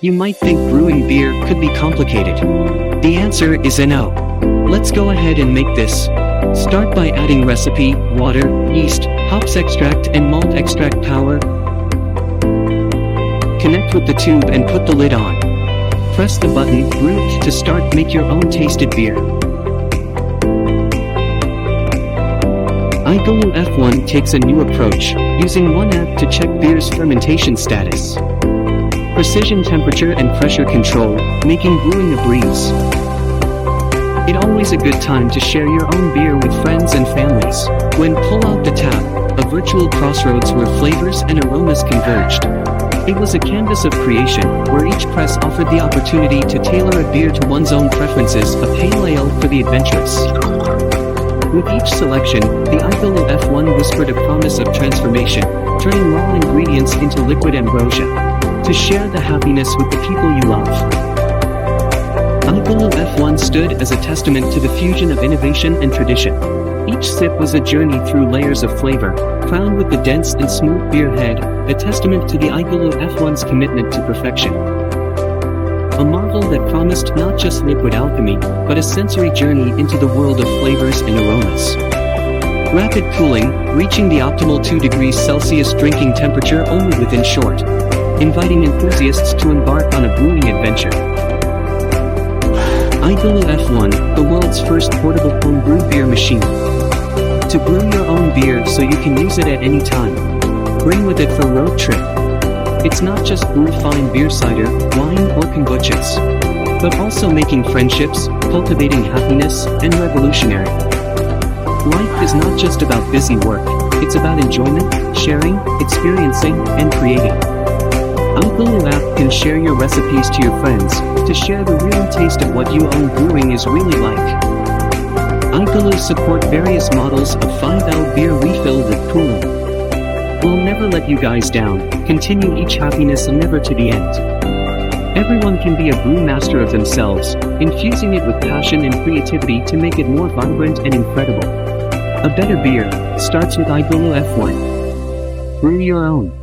You might think brewing beer could be complicated. The answer is a no. Let's go ahead and make this. Start by adding recipe, water, yeast, hops extract and malt extract power. Connect with the tube and put the lid on. Press the button, brew, to start. Make your own tasted beer. iGulu F1 takes a new approach, using one app to check beer's fermentation status. Precision temperature and pressure control, making brewing a breeze. It's always a good time to share your own beer with friends and families. When pull out the tap, a virtual crossroads where flavors and aromas converged. It was a canvas of creation, where each press offered the opportunity to tailor a beer to one's own preferences, a pale ale for the adventurous. With each selection, the iGulu F1 whispered a promise of transformation, turning raw ingredients into liquid ambrosia, to share the happiness with the people you love. iGulu F1 stood as a testament to the fusion of innovation and tradition. Each sip was a journey through layers of flavor, crowned with the dense and smooth beer head, a testament to the iGulu F1's commitment to perfection. A marvel that promised not just liquid alchemy, but a sensory journey into the world of flavors and aromas. Rapid cooling, reaching the optimal 2 degrees Celsius drinking temperature only within short, inviting enthusiasts to embark on a brewing adventure. iGulu F1, the world's first portable homebrew beer machine. To brew your own beer so you can use it at any time. Bring with it for road trip. It's not just brew fine beer cider, wine or kombuchas, but also making friendships, cultivating happiness, and revolutionary. Life is not just about busy work, it's about enjoyment, sharing, experiencing, and creating. iGulu app can share your recipes to your friends, to share the real taste of what you own brewing is really like. iGulu support various models of 5L beer refill with cooling. We'll never let you guys down, continue each happiness and never to the end. Everyone can be a brewmaster of themselves, infusing it with passion and creativity to make it more vibrant and incredible. A better beer starts with iGulu F1. Brew your own.